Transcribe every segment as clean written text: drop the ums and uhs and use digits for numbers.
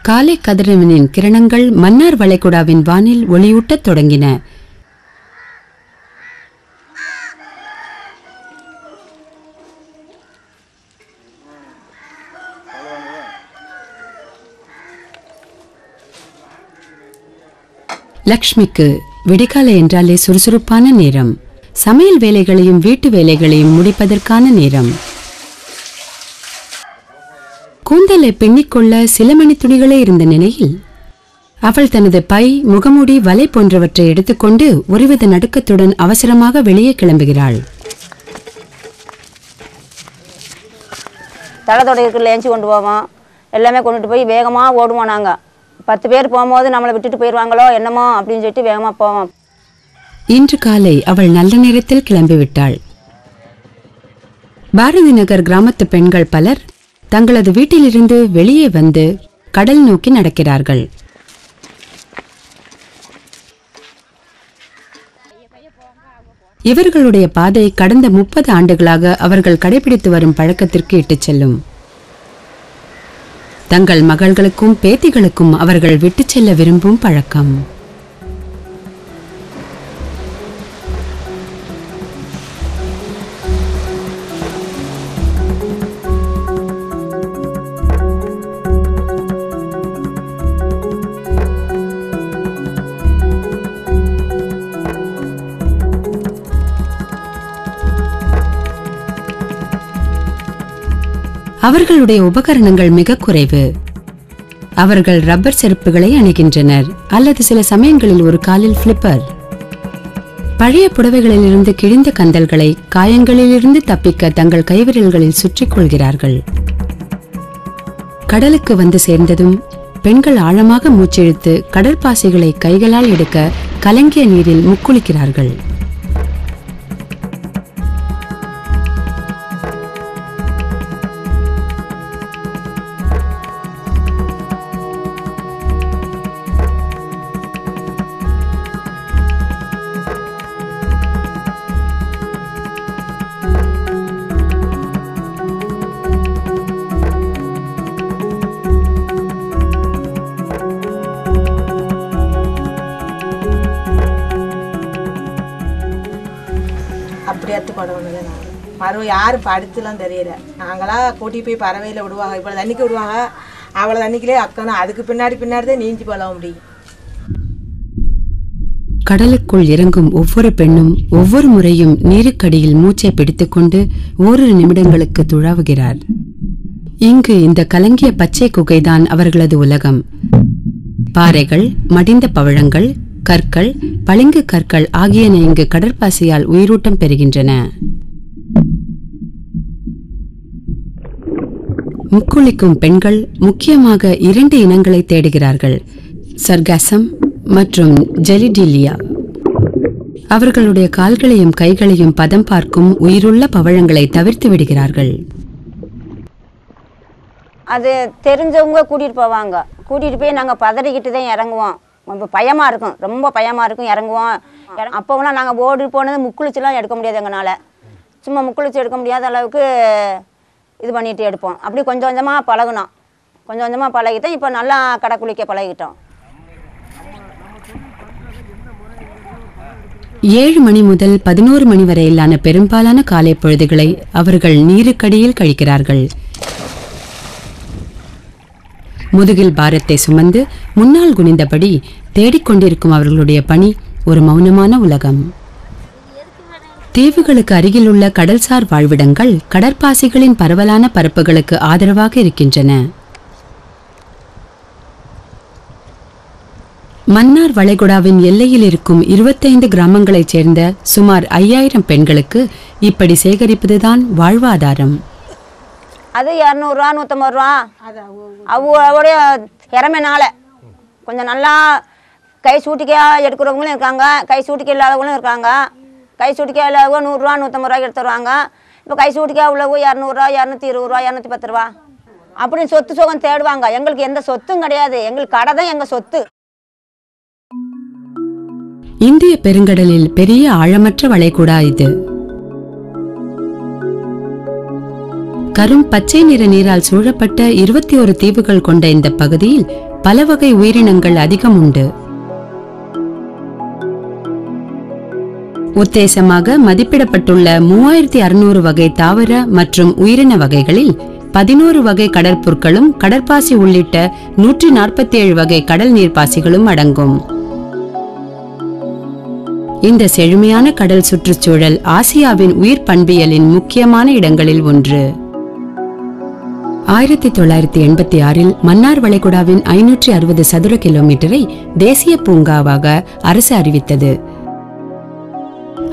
காலை கதிரவனின் கிரணங்கள் மன்னார் வளைகுடாவின் வானில் ஒளியூட்டத் தொடங்கின. லக்ஷ்மிக்கு விடிகாலை என்றாலே சுறுசுறுப்பான நேரம். சமையல் வேலைகளையும் வீட்டு வேலைகளையும் முடிப்பதற்கான நேரம். கூந்தலை பின்னிக்கொள்ள சில மணி துணிகளே இருந்த நிலையில் அவள் தனது பை, முகமூடி, வலை போன்றவற்றை எடுத்துக்கொண்டு ஒருவித நடுக்கத்துடன் அவசரமாக வெளியே கிளம்புகிறாள். தலை தொடை லேஞ்சி கொண்டு போவோம், எல்லாமே கொண்டுட்டு போய் வேகமாக ஓடுவோம். நாங்கள் 10 பேர் போகும்போது நம்மளை விட்டுட்டு போயிடுவாங்களோ என்னமோ அப்படின்னு சொல்லிட்டு வேகமாக போவோம். இன்று காலை அவள் நல்ல நேரத்தில் கிளம்பிவிட்டாள். பாரதி நகர் கிராமத்து பெண்கள் பலர் தங்களது வீட்டிலிருந்து வெளியே வந்து கடல் நோக்கி நடக்கிறார்கள். இவர்களுடைய பாதை கடந்த 30 ஆண்டுகளாக அவர்கள் கடைபிடித்து வரும் பழக்கத்திற்கு இட்டுச் செல்லும். தங்கள் மகள்களுக்கும் பேத்திகளுக்கும் அவர்கள் விட்டுச் செல்ல விரும்பும் பழக்கம். அவர்களுடைய உபகரணங்கள் மிக குறைவு. அவர்கள் ரப்பர் செருப்புகளை அணிகின்றனர் அல்லது சில சமயங்களில் ஒரு காலில் ஃபிளிப்பர். பழைய புடவைகளிலிருந்து கிழிந்த கந்தல்களை காயங்களிலிருந்து தப்பிக்க தங்கள் கைவிரல்களில் சுற்றிக் கொள்கிறார்கள். கடலுக்கு வந்து சேர்ந்ததும் பெண்கள் ஆழமாக மூச்செழுத்து கடற்பாசிகளை கைகளால் எடுக்க கலங்கிய நீரில் முக்குளிக்கிறார்கள். அப்படி படவுனது மறுபடியும் யாரும் படுத்துலாம் தெரியல. நாங்களா கூட்டி போய் பறவையில் விடுவாங்க, இவ்வளோ தண்ணிக்கு விடுவாங்க, அவ்வளோ தண்ணிக்கிலே அக்கணும். அதுக்கு பின்னாடி தான் நீஞ்சி போல முடியும். கடலுக்குள் இறங்கும் ஒவ்வொரு பெண்ணும் ஒவ்வொரு முறையும் நீருக்கடியில் மூச்சை பிடித்துக்கொண்டு ஓரிரு நிமிடங்களுக்கு துழாவுகிறார். இங்கு இந்த கலங்கிய பச்சை குகைதான் அவர்களது உலகம். பாறைகள், மடிந்த பவழங்கள், கற்கள், பளிங்கு கற்கள் ஆகியன இங்கு கடற்பாசியால் உயிரூட்டம் பெறுகின்றன. முக்குளிக்கும் பெண்கள் முக்கியமாக 2 இனங்களை தேடுகிறார்கள், சர்காசம் மற்றும் ஜெலிடிலியா. அவர்களுடைய கால்களையும் கைகளையும் பதம் பார்க்கும் உயிருள்ள பவழங்களை தவிர்த்து விடுகிறார்கள். அது தெரிஞ்சவங்க கூட்டிகிட்டு போவாங்க. கூட்டிகிட்டு போய் நாங்கள் பதறிக்கிட்டு தான் இறங்குவோம். ரொம்ப பயமாக இருக்கும், ரொம்ப பயமாக இருக்கும். இறங்குவோம். அப்போலாம் நாங்கள் ஓடி போனது முக்குளிச்சுலாம் எடுக்க முடியாது எங்களால். சும்மா முக்குளிச்சு எடுக்க முடியாத அளவுக்கு இது பண்ணிட்டு எடுப்போம். அப்படி கொஞ்சம் கொஞ்சமாக பழகினோம். கொஞ்சம் கொஞ்சமாக பழகிட்டோம். இப்போ நல்லா கடை குளிக்க பழகிட்டோம். 7 மணி முதல் 11 மணி வரையிலான பெரும்பாலான காலை பொழுதுகளை அவர்கள் நீருக்கடியில் கழிக்கிறார்கள். முதுகில் பாரத்தை சுமந்து முன்னால் குனிந்தபடி தேடிக்கொண்டிருக்கும் அவர்களுடைய பணி ஒரு மௌனமான உலகம். தீவுகளுக்கு அருகில் உள்ள கடல்சார் வாழ்விடங்கள் கடற்பாசிகளின் பரவலான பரப்புகளுக்கு ஆதரவாக இருக்கின்றன. மன்னார் வளைகுடாவின் எல்லையில் இருக்கும் 25 கிராமங்களைச் சேர்ந்த சுமார் 5000 பெண்களுக்கு இப்படி சேகரிப்பதுதான் வாழ்வாதாரம். அது 200 ரூபா 150 ரூபா அவங்களுடைய திறமைனால கொஞ்சம் நல்லா கை சூட்டிக்கையா எடுக்கிறவங்களும் இருக்காங்க, கை சூட்டிக்கை இல்லாதவங்களும் இருக்காங்க. கை சூட்டிக்கையா இல்லாதவங்க 100 ரூபா 150 ரூபாய்க்கு எடுத்துருவாங்க. இப்போ கை சூட்டிக்கையா உள்ளவங்க 200 ரூபா 220 ரூபா 210 ரூபா அப்படின்னு சொத்து சுகம் தேடுவாங்க. எங்களுக்கு எந்த சொத்தும் கிடையாது, எங்களுக்கு கடை தான் எங்கள் சொத்து. இந்திய பெருங்கடலில் பெரிய ஆழமற்ற வளைகுடா இது. கரும் பச்சை நிற நீரால் சூழப்பட்ட 21 தீவுகள் கொண்ட இந்த பகுதியில் பல வகை உயிரினங்கள் அதிகம் உண்டு. உத்தேசமாக மதிப்பிடப்பட்டுள்ள 3600 வகை தாவர மற்றும் உயிரின வகைகளில் 11 வகை கடற்புற்களும் கடற்பாசி உள்ளிட்ட 147 வகை கடல் நீர்ப்பாசிகளும் அடங்கும். இந்த செழுமையான கடல் சுற்றுச்சூழல் ஆசியாவின் உயிர் பண்பியலின் முக்கியமான இடங்களில் ஒன்று. 1986 மன்னார் வளைகுடாவின் 560 சதுர கிலோமீட்டரை தேசிய பூங்காவாக அரசு அறிவித்தது.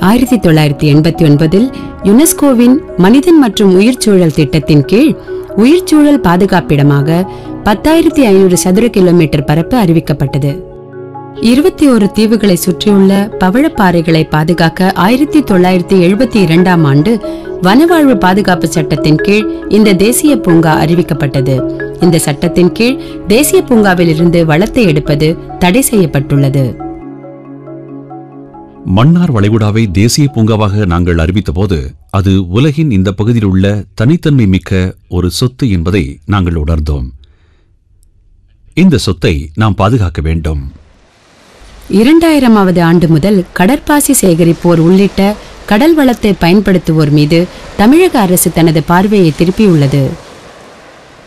1989 யுனெஸ்கோவின் மனிதன் மற்றும் உயிர்ச்சூழல் திட்டத்தின் கீழ் உயிர்ச்சூழல் பாதுகாப்பிடமாக 10,500 சதுர கிலோமீட்டர் பரப்பு அறிவிக்கப்பட்டது. 21 தீவுகளை சுற்றியுள்ள பவழப்பாறைகளை பாதுகாக்க 1972 ஆண்டு வனவாழ்வு பாதுகாப்பு சட்டத்தின் கீழ் இந்த தேசிய பூங்கா அறிவிக்கப்பட்டது. இந்த சட்டத்தின் கீழ் தேசிய பூங்காவில் இருந்து வளத்தை எடுப்பது தடை செய்யப்பட்டுள்ளது. மன்னார் வளைகுடாவை தேசிய பூங்காவாக நாங்கள் அறிவித்த போது அது உலகின் இந்த பகுதியில் உள்ள தனித்தன்மை மிக்க ஒரு சொத்து என்பதை நாங்கள் உணர்ந்தோம். இந்த சொத்தை நாம் பாதுகாக்க வேண்டும். 2000வது ஆண்டு முதல் கடற்பாசி சேகரிப்போர் உள்ளிட்ட கடல் வளத்தை பயன்படுத்துவோர் மீது தமிழக அரசு தனது பார்வையை திருப்பியுள்ளது.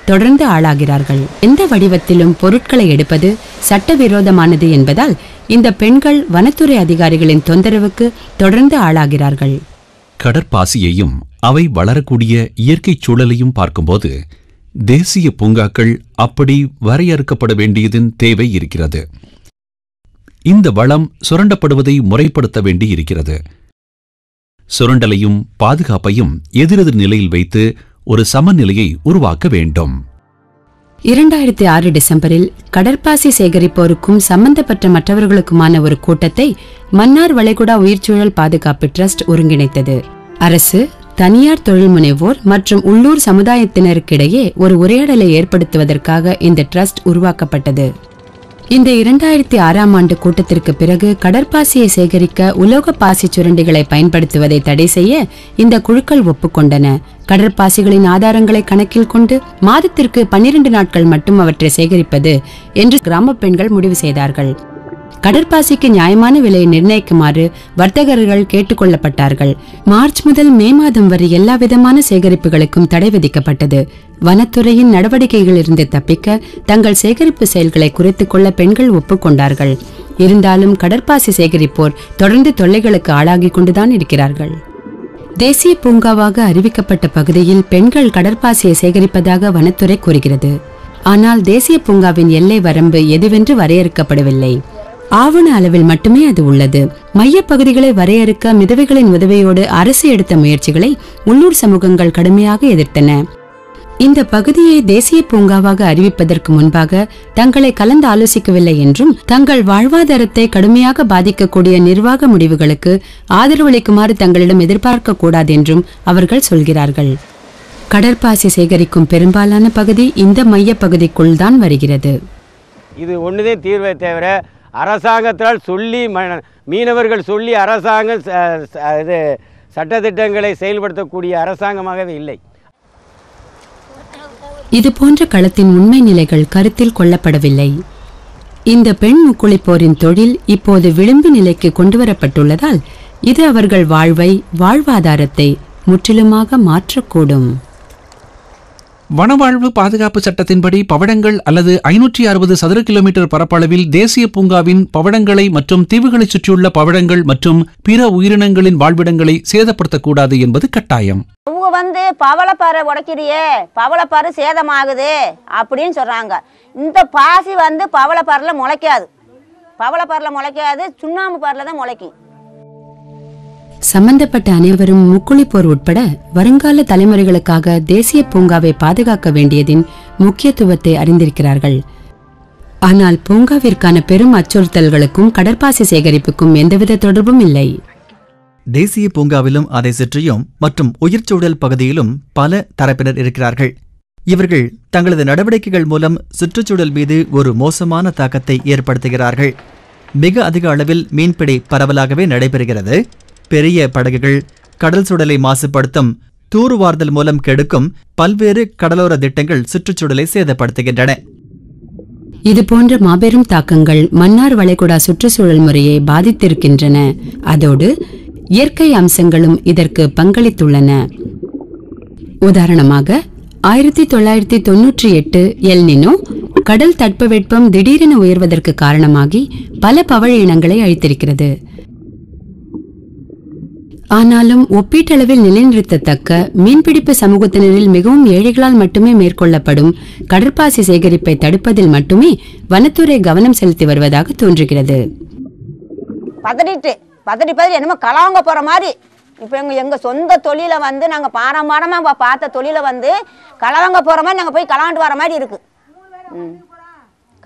தொடர்ந்து ஆளாகிறார்கள். எந்த வடிவத்திலும் பொருட்களை எடுப்பது சட்டவிரோதமானது என்பதால் இந்த பெண்கள் வனத்துறை அதிகாரிகளின் தொந்தரவுக்கு தொடர்ந்து ஆளாகிறார்கள். கடற்பாசியையும் அவை வளரக்கூடிய இயற்கை சூழலையும் பார்க்கும்போது தேசிய பூங்காக்கள் அப்படி வரையறுக்கப்பட வேண்டியதன் தேவை இருக்கிறது. இந்த வளம் சுரண்டப்படுவதை முறைப்படுத்த வேண்டி இருக்கிறது. சுரண்டலையும் பாதுகாப்பையும் எதிரெதிர் நிலையில் வைத்து ஒரு சமநிலையை உருவாக்க வேண்டும். 2006 டிசம்பரில் கடற்பாசி சேகரிப்போருக்கும் சம்பந்தப்பட்ட மற்றவர்களுக்குமான ஒரு கூட்டத்தை மன்னார் வளைகுடா உயிர்ச்சூழல் பாதுகாப்பு டிரஸ்ட் ஒருங்கிணைத்தது. அரசு, தனியார் தொழில் முனைவோர் மற்றும் உள்ளூர் சமுதாயத்தினருக்கிடையே ஒரு உரையாடலை ஏற்படுத்துவதற்காக இந்த டிரஸ்ட் உருவாக்கப்பட்டது. இந்த 2006 ஆண்டு கூட்டத்திற்கு பிறகு கடற்பாசியை சேகரிக்க உலோக பாசி சுரண்டிகளை பயன்படுத்துவதை தடை செய்ய இந்த குழுக்கள் ஒப்புக்கொண்டன. கடற்பாசிகளின் ஆதாரங்களை கணக்கில் கொண்டு மாதத்திற்கு 12 நாட்கள் மட்டும் அவற்றை சேகரிப்பது என்று கிராம பெண்கள் முடிவு செய்தார்கள். கடற்பாசிக்கு நியாயமான விலையை நிர்ணயிக்குமாறு வர்த்தகர்கள் கேட்டுக்கொள்ளப்பட்டார்கள். மார்ச் முதல் மே மாதம் வரை எல்லா விதமான சேகரிப்புகளுக்கும் தடை விதிக்கப்பட்டது. வனத்துறையின் நடவடிக்கைகளிலிருந்து தப்பிக்க தங்கள் சேகரிப்பு செயல்களை குறைத்துக் கொள்ள பெண்கள் ஒப்புக்கொண்டார்கள். இருந்தாலும் கடற்பாசி சேகரிப்போர் தொடர்ந்து தொல்லைகளுக்கு ஆளாகி கொண்டுதான் இருக்கிறார்கள். தேசிய பூங்காவாக அறிவிக்கப்பட்ட பகுதியில் பெண்கள் கடற்பாசியை சேகரிப்பதாக வனத்துறை கூறுகிறது. ஆனால் தேசிய பூங்காவின் எல்லை வரம்பு எதுவென்று வரையறுக்கப்படவில்லை. ஆவண அளவில் மட்டுமே அது உள்ளது. மைய பகுதிகளை வரையறுக்க மிதவைகளின் உதவியோடு அரசு எடுத்த முயற்சிகளை உள்ளூர் சமூகங்கள் கடுமையாக எதிர்த்தன. இந்த பகுதியை தேசிய பூங்காவாக அறிவிப்பதற்கு முன்பாக தங்களை கலந்து ஆலோசிக்கவில்லை என்றும் தங்கள் வாழ்வாதாரத்தை கடுமையாக பாதிக்கக்கூடிய நிர்வாக முடிவுகளுக்கு ஆதரவளிக்குமாறு தங்களிடம் எதிர்பார்க்க கூடாது என்றும் அவர்கள் சொல்கிறார்கள். கடற்பாசி சேகரிக்கும் பெரும்பாலான பகுதி இந்த மைய பகுதிக்குள் தான் வருகிறது. இது ஒன்றுதே தீர்வை தவிர அரசாங்கத்தால் சொல்லி மீனவர்கள் சொல்லி அரசாங்கம் இது சட்டத்திட்டங்களை செயல்படுத்தக்கூடிய அரசாங்கமாகவே இல்லை. இது போன்ற களத்தின் உண்மை நிலைகள் கருத்தில் கொள்ளப்படவில்லை. இந்த பெண் முக்குளிப்போரின் தொழில் இப்போது விளிம்பு நிலைக்கு கொண்டுவரப்பட்டுள்ளதால் இது அவர்கள் வாழ்வாதாரத்தை முற்றிலுமாக மாற்றக்கூடும். வனவாழ்வு பாதுகாப்பு சட்டத்தின்படி பவழங்கள் அல்லது 560 சதுர கிலோமீட்டர் பரப்பளவில் தேசிய பூங்காவின் பவழங்களை மற்றும் தீவுகளை சுற்றியுள்ள பவழங்கள் மற்றும் பிற உயிரினங்களின் வாழ்விடங்களை சேதப்படுத்தக்கூடாது என்பது கட்டாயம். அவங்க பவளப்பாறை உடைக்கிறியே, பவளப்பாறை சேதமாகுது அப்படின்னு சொல்றாங்க. இந்த பாசி பவளப்பாறையில் முளைக்காது. பவளப்பாறையில் முளைக்காது, சுண்ணாம்பு பாறையில் தான் முளைக்கும். சம்பந்தப்பட்ட அனைவரும் முக்குளிப்போர் உட்பட வருங்கால தலைமுறைகளுக்காக தேசிய பூங்காவை பாதுகாக்க வேண்டியதின் முக்கியத்துவத்தை அறிந்திருக்கிறார்கள். ஆனால் பூங்காவிற்கான பெரும் அச்சுறுத்தல்களுக்கும் கடற்பாசி சேகரிப்புக்கும் எந்தவித தொடர்பும் இல்லை. தேசிய பூங்காவிலும் அதை சுற்றியும் மற்றும் உயிர்ச்சூழல் பகுதியிலும் பல தரப்பினர் இருக்கிறார்கள். இவர்கள் தங்களது நடவடிக்கைகள் மூலம் சுற்றுச்சூழல் மீது ஒரு மோசமான தாக்கத்தை ஏற்படுத்துகிறார்கள். மிக அதிக அளவில் மீன்பிடி பரவலாகவே நடைபெறுகிறது. பெரிய படகுகள் கடல் சூழலை மாசுபடுத்தும் தூர்வார்தல் மூலம் கெடுக்கும் பல்வேறு கடலோர திட்டங்கள் சுற்றுச்சூழலை சேதப்படுத்துகின்றன. இதுபோன்ற மாபெரும் தாக்கங்கள் மன்னார் வளைகுடா சுற்றுச்சூழல் முறையை பாதித்திருக்கின்றன. அதோடு இயற்கை அம்சங்களும் இதற்கு பங்களித்துள்ளன. உதாரணமாக 1998 எல் நினோ கடல் தட்பவெப்பம் திடீரென உயர்வதற்கு காரணமாகி பல பவழ இனங்களை அழித்திருக்கிறது. ஆனாலும் ஒப்பீட்டளவில் நிலைநிறுத்தத்தக்க மீன்பிடிப்பு சமூகத்தினரில் மிகவும் ஏழைகளால் மட்டுமே மேற்கொள்ளப்படும் கடற்பாசி சேகரிப்பை தடுப்பதில் மட்டுமே வனத்துறை கவனம் செலுத்தி வருவதாக தோன்றுகிறது. பதறி என்னமோ கலவங்க போகிற மாதிரி இப்போ எங்கள் சொந்த தொழிலை வந்து நாங்கள் பாரம்பரியமாக பார்த்த தொழிலை வந்து கலவங்க போகிற மாதிரி நாங்கள் போய் கலாண்டு வர மாதிரி இருக்குது.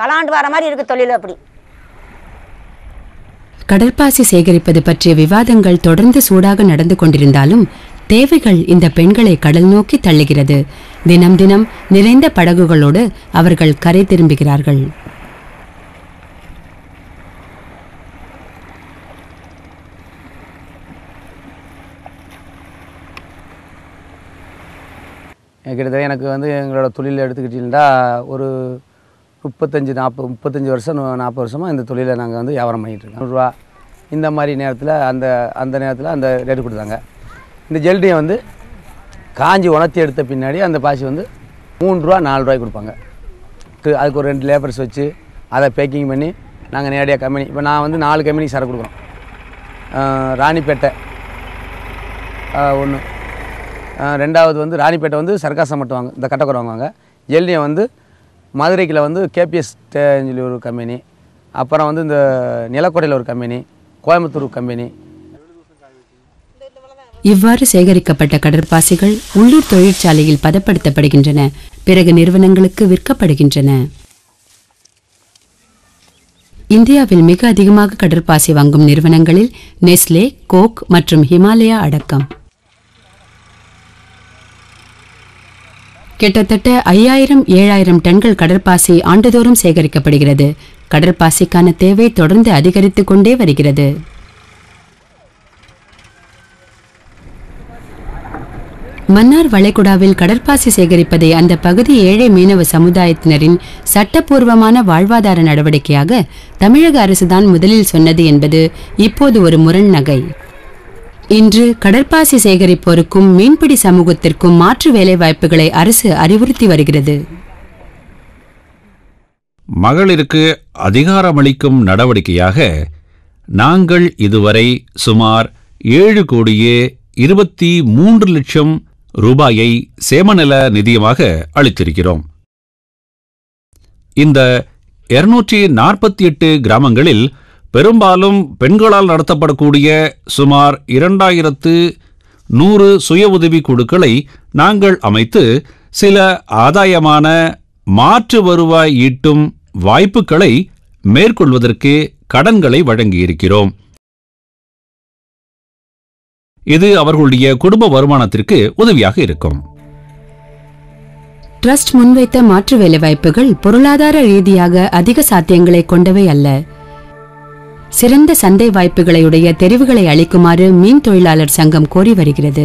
கலாண்டு வர மாதிரி இருக்குது தொழில். அப்படி கடற்பாசி சேகரிப்பது பற்றிய விவாதங்கள் தொடர்ந்து சூடாக நடந்து கொண்டிருந்தாலும் தேவைகள் இந்த பெண்களை கடல் நோக்கி தள்ளுகிறது. தினம் தினம் நிறைந்த படகுகளோடு அவர்கள் கரை திரும்புகிறார்கள். கிட்டத்தட்ட எனக்கு வந்து எங்களோட தொழிலை எடுத்துக்கிட்டீங்கன்னா ஒரு 35 வருஷம் 40 வருஷமாக இந்த தொழிலை நாங்கள் வந்து வியாபாரம் பண்ணிகிட்ருக்கோம். 100 ரூபா இந்த மாதிரி நேரத்தில் அந்த நேரத்தில் அந்த ரேட்டு கொடுத்தாங்க. இந்த ஜெல்டியை வந்து காஞ்சி உணர்த்தி எடுத்த பின்னாடி அந்த பாசி வந்து 3 ரூபா 4 ரூபாய்க்கு கொடுப்பாங்க. அதுக்கு ஒரு 2 லேபர்ஸ் வச்சு அதை பேக்கிங் பண்ணி நாங்கள் நேரடியாக கம்பெனி, இப்போ நான் வந்து 4 கம்பெனிக்கு சரக்கு கொடுக்குறோம். ராணிப்பேட்டை ஒன்று, ரெண்டாவது வந்து ராணிப்பேட்டை வந்து சர்க்காசம் மட்டும் வாங்க, இந்த கட்டக்குறை வாங்குவாங்க. ஜெல்டியை வந்து மதுரைக்கில் வந்து கேபிஎஸ் சொல்லி ஒரு கம்பெனி, அப்புறம் வந்து இந்த நிலக்கோட்டையில் ஒரு கம்பெனி, கோயம்புத்தூர் கம்பெனி. இவ்வாறு சேகரிக்கப்பட்ட கடற்பாசிகள் உள்ளூர் தொழிற்சாலையில் பதப்படுத்தப்படுகின்றன. பிறகு நிறுவனங்களுக்கு விற்கப்படுகின்றன. இந்தியாவில் மிக அதிகமாக கடற்பாசி வாங்கும் நிறுவனங்களில் நெஸ்லே, கோக் மற்றும் ஹிமாலயா அடக்கம். கிட்டத்தட்ட 5000-7000 டன்கள் கடற்பாசி ஆண்டுதோறும் சேகரிக்கப்படுகிறது. கடற்பாசிக்கான தேவை தொடர்ந்து அதிகரித்துக் கொண்டே வருகிறது. மன்னார் வளைகுடாவில் கடற்பாசி சேகரிப்பதை அந்த பகுதி ஏழை மீனவ சமுதாயத்தினரின் சட்டப்பூர்வமான வாழ்வாதார நடவடிக்கையாக தமிழக அரசுதான் முதலில் சொன்னது என்பது இப்போது ஒரு முரண் நகை. இன்று கடற்பாசி சேகரிப்போருக்கும் மீன்பிடி சமூகத்திற்கும் மாற்று வேலைவாய்ப்புகளை அரசு அறிவுறுத்தி வருகிறது. மகளிருக்கு அதிகாரமளிக்கும் நடவடிக்கையாக நாங்கள் இதுவரை சுமார் 7,23,00,000 ரூபாயை சேமநல நிதியமாக அளித்திருக்கிறோம். இந்த 248 கிராமங்களில் பெரும்பாலும் பெண்களால் நடத்தப்படக்கூடிய சுமார் 2100 சுய உதவி குழுக்களை நாங்கள் அமைத்து சில ஆதாயமான மாற்று வருவாய் ஈட்டும் வாய்ப்புகளை மேற்கொள்வதற்கு கடன்களை வழங்கியிருக்கிறோம். இது அவர்களுடைய குடும்ப வருமானத்திற்கு உதவியாக இருக்கும். ட்ரஸ்ட் முன்வைத்த மாற்று வேலைவாய்ப்புகள் பொருளாதார ரீதியாக அதிக சாத்தியங்களை கொண்டவை அல்ல. சிறந்த சந்தை வாய்ப்புகளையுடைய தெரிவுகளை அளிக்குமாறு மீன் தொழிலாளர் சங்கம் கோரி வருகிறது.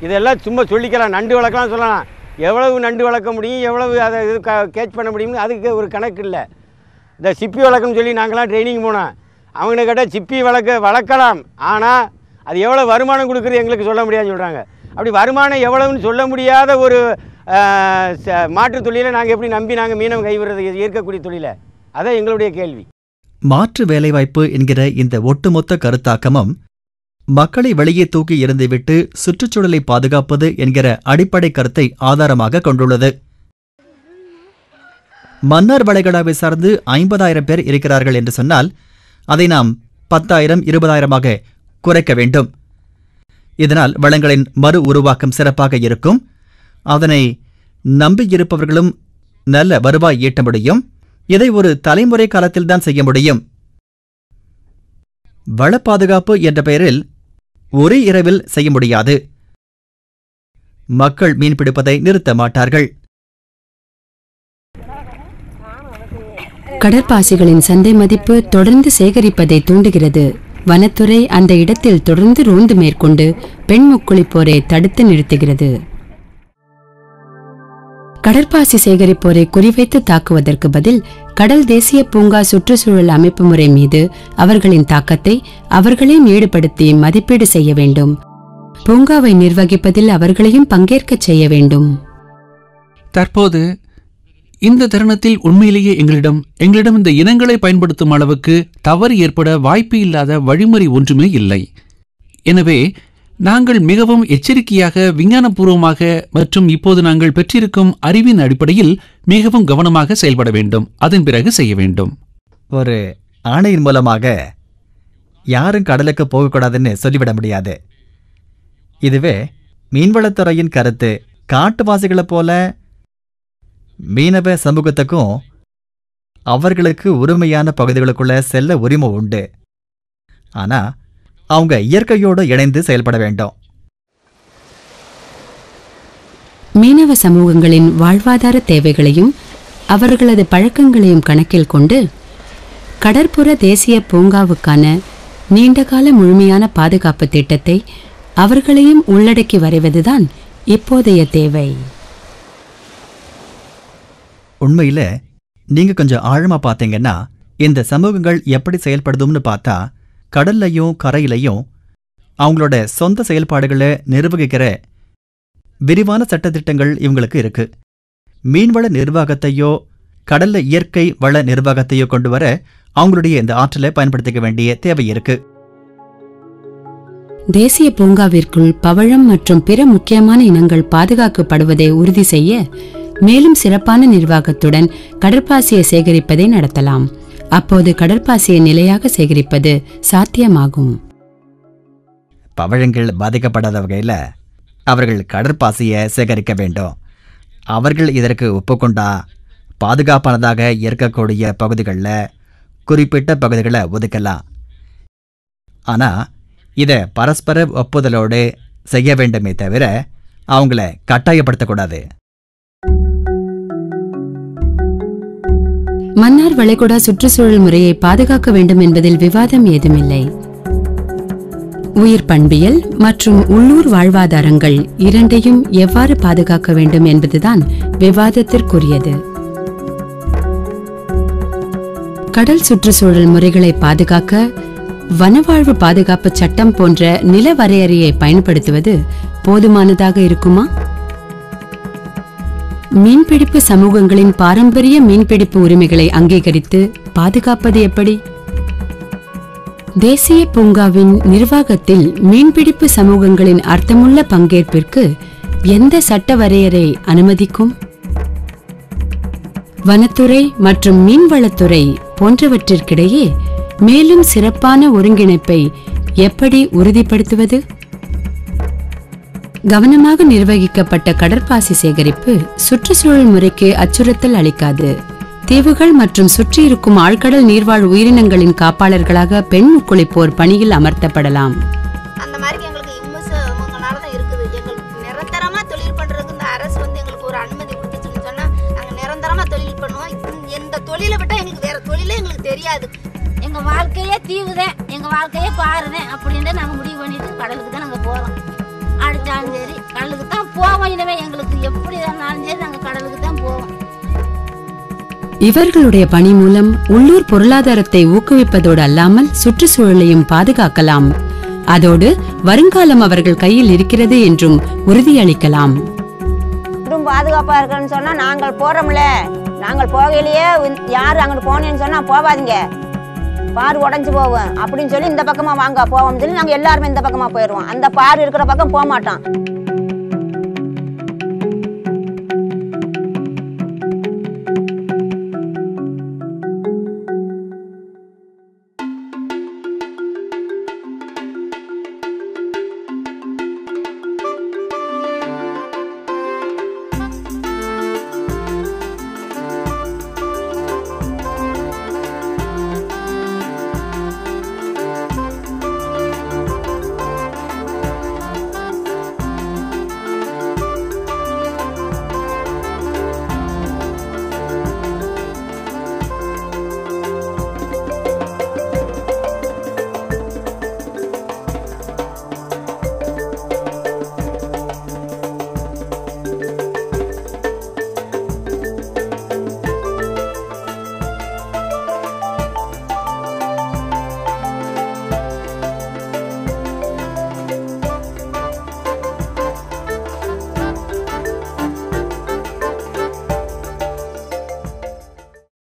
இதெல்லாம் சும்மா சொல்லிக்கலாம், நண்டு வளர்க்கலாம் சொல்லலாம். எவ்வளவு நண்டு வளர்க்க முடியும், எவ்வளவு அதை இது கேட்ச் பண்ண முடியும்னு அதுக்கு ஒரு கணக்கு இல்லை. இந்த சிப்பி வளர்க்கணும்னு சொல்லி நாங்களாம் ட்ரைனிங் போனோம். அவங்க கேட்டால் சிப்பி வளர்க்கலாம், ஆனால் அது எவ்வளோ வருமானம் கொடுக்குறது எங்களுக்கு சொல்ல முடியாதுன்னு சொல்கிறாங்க. அப்படி வருமானம் எவ்வளவுன்னு சொல்ல முடியாத ஒரு மாற்று தொழிலை நாங்கள் எப்படி நம்பி நாங்கள் மீனம் கைவிடுறது இருக்கக்கூடிய தொழிலை? அதான் எங்களுடைய கேள்வி. மாற்று வேலைவாய்ப்பு என்கிற இந்த ஒட்டுமொத்த கருத்தாக்கமும் மக்களை வெளியே தூக்கி எறிந்துவிட்டு சுற்றுச்சூழலை பாதுகாப்பது என்கிற அடிப்படை கருத்தை ஆதாரமாக கொண்டுள்ளது. மன்னார் வளைகுடாவை சார்ந்து 50,000 பேர் இருக்கிறார்கள் என்று சொன்னால் அதை நாம் 10,000, 20,000 குறைக்க வேண்டும். இதனால் வளங்களின் மறு உருவாக்கம் சிறப்பாக இருக்கும். அதனை நம்பியிருப்பவர்களும் நல்ல வருவாய் ஈட்ட முடியும். இதை ஒரு தலைமுறை காலத்தில்தான் செய்ய முடியும். வள பாதுகாப்பு என்ற பெயரில் ஒரே இரவில் செய்ய முடியாது. மக்கள் மீன்பிடிப்பதை நிறுத்த மாட்டார்கள். கடற்பாசிகளின் சந்தை மதிப்பு தொடர்ந்து சேகரிப்பதை தூண்டுகிறது. வனத்துறை அந்த இடத்தில் தொடர்ந்து ரோந்து மேற்கொண்டு பெண் முக்குளிப்போரை தடுத்து நிறுத்துகிறது. கடற்பாசி சேகரிப்போரை குறிவைத்து தாக்குவதற்கு பதில் கடல் தேசிய பூங்கா சுற்றுச்சூழல் அமைப்பு முறை மீது அவர்களின் தாக்கத்தை அவர்களே ஈடுபடுத்தி மதிப்பீடு செய்ய வேண்டும். பூங்காவை நிர்வகிப்பதில் அவர்களையும் பங்கேற்கச் செய்ய வேண்டும். தற்போது இந்த தருணத்தில் உண்மையிலேயே எங்களிடம் இந்த இனங்களை பயன்படுத்தும் அளவுக்கு தவறு ஏற்பட வாய்ப்பு இல்லாத வழிமுறை ஒன்றுமே இல்லை. எனவே நாங்கள் மிகவும் எச்சரிக்கையாக, விஞ்ஞானபூர்வமாக மற்றும் இப்போது நாங்கள் பெற்றிருக்கும் அறிவின் அடிப்படையில் மிகவும் கவனமாக செயல்பட வேண்டும். அதன் பிறகு செய்ய வேண்டும். ஒரு ஆணையின் மூலமாக யாரும் கடலுக்கு போகக்கூடாதுன்னு சொல்லிவிட முடியாது. இதுவே மீன்வளத்துறையின் கருத்து. காட்டுவாசிகளைப் போல மீனவ சமூகத்துக்கும் அவர்களுக்கு உரிமையான பகுதிகளுக்குள்ள செல்ல உரிமை உண்டு. ஆனா அவங்க இயற்கையோடு இணைந்து செயல்பட வேண்டும். மீனவ சமூகங்களின் வாழ்வாதார தேவைகளையும் அவர்களது பழக்கங்களையும் கணக்கில் கொண்டு கடற்புற தேசிய பூங்காவுக்கான நீண்டகால முழுமையான பாதுகாப்பு திட்டத்தை அவர்களையும் உள்ளடக்கி வரைவதுதான் இப்போதைய தேவை. உண்மையில நீங்க கொஞ்சம் ஆழமா பார்த்தீங்கன்னா இந்த சமூகங்கள் எப்படி செயல்படுதும்னு பார்த்தா கடல்லையும் கரையிலையும் அவங்களோட சொந்த செயல்பாடுகளை நிர்வகிக்கிற விரிவான சட்டத்திட்டங்கள் இவங்களுக்கு இருக்கு. மீன்வள நிர்வாகத்தையோ கடல்ல இயற்கை வள நிர்வாகத்தையோ கொண்டு வர அவங்களுடைய இந்த ஆற்றலை பயன்படுத்திக்க வேண்டிய தேவை இருக்கு. தேசிய பூங்காவிற்குள் பவழம் மற்றும் பிற முக்கியமான இனங்கள் பாதுகாக்கப்படுவதை உறுதி செய்ய மேலும் சிறப்பான நிர்வாகத்துடன் கடற்பாசியை சேகரிப்பதை நடத்தலாம். அப்போது கடற்பாசியை நிலையாக சேகரிப்பது சாத்தியமாகும். பவழங்கள் பாதிக்கப்படாத வகையில் அவர்கள் கடற்பாசியை சேகரிக்க வேண்டும். அவர்கள் இதற்கு ஒப்புக்கொண்டா பாதுகாப்பானதாக இருக்கக்கூடிய பகுதிகளில் குறிப்பிட்ட பகுதிகளை ஒதுக்கலாம். ஆனால் இதை பரஸ்பர ஒப்புதலோடு செய்ய வேண்டுமே தவிர அவங்கள கட்டாயப்படுத்தக்கூடாது. மன்னார் வளைகுடா சுற்றுச்சூழல் முறையை பாதுகாக்க வேண்டும் என்பதில் விவாதம் ஏதுமில்லை. உயிர் பண்பியல் மற்றும் உள்ளூர் வாழ்வாதாரங்கள் இரண்டையும் எவ்வாறு பாதுகாக்க வேண்டும் என்பதுதான் விவாதத்திற்குரியது. கடல் சுற்றுச்சூழல் முறைகளை பாதுகாக்க வனவாழ்வு பாதுகாப்பு சட்டம் போன்ற நில வரையறையை பயன்படுத்துவது போதுமானதாக இருக்குமா? மீன்பிடிப்பு சமூகங்களின் பாரம்பரிய மீன்பிடிப்பு உரிமைகளை அங்கீகரித்து பாதுகாப்பது எப்படி? தேசிய பூங்காவின் நிர்வாகத்தில் மீன்பிடிப்பு சமூகங்களின் அர்த்தமுள்ள பங்கேற்பிற்கு எந்த சட்ட வரையறை அனுமதிக்கும்? வனத்துறை மற்றும் மீன்வளத்துறை போன்றவற்றிற்கிடையே மேலும் சிறப்பான ஒருங்கிணைப்பை எப்படி உறுதிப்படுத்துவது? கவனமாக நிர்வகிக்கப்பட்ட கடற்பாசி சேகரிப்பு சுற்றுச்சூழல் முறைக்கு அச்சுறுத்தல் அளிக்காது. தீவுகள் மற்றும் சுற்றியிருக்கும் ஆழ்கடல் நீர்வாழ் உயிரினங்களின் காப்பாளர்களாக பெண் முக்குளிப்போர் பணியில் அமர்த்தப்படலாம். அந்த மாதிரி எங்களுக்கு இம்முசனாலதான் இருக்குது. எங்களுக்கு நிரந்தரமா தொழில் பண்றதுக்கு இந்த அரசு எங்களுக்கு ஒரு அனுமதி கொடுத்துச்சுன்னு சொன்னா நாங்க நிரந்தரமா தொழில் பண்ணுவோம். இந்த தொழிலை விட்டா எங்களுக்கு வேற தொழிலே எங்களுக்கு தெரியாது. எங்க வாழ்க்கையே தீவுதான், எங்க வாழ்க்கையே பாருதேன் அப்படின்னு நாங்க முடிவு பண்ணிட்டு கடலுக்கு தான் நாங்க போறோம். அடிச்சாலும் சரி கடலுக்கு தான் போவோம். இனிமே எங்களுக்கு எப்படி இருந்தாலும் சரி நாங்க கடலுக்கு தான் போவோம். இவர்களுடைய பணி மூலம் உள்ளூர் பொருளாதாரத்தை ஊக்குவிப்பதோடு அல்லாமல் சுற்றுச்சூழலையும் பாதுகாக்கலாம். அதோடு வருங்காலம் அவர்கள் கையில் இருக்கிறது என்றும் உறுதியளிக்கலாம். பாதுகாப்பா இருக்குன்னு சொன்னா நாங்கள் போறோம்ல, நாங்கள் போகையிலேயே யாரு அங்கிட்டு போனேன்னு சொன்னா போவாதீங்க, பாரு உடஞ்சு போவோம் அப்படின்னு சொல்லி இந்த பக்கமா வாங்க போவோம் சொல்லி நாங்க எல்லாருமே இந்த பக்கமா போயிடுவோம். அந்த பாரு இருக்கிற பக்கம் போக மாட்டோம்.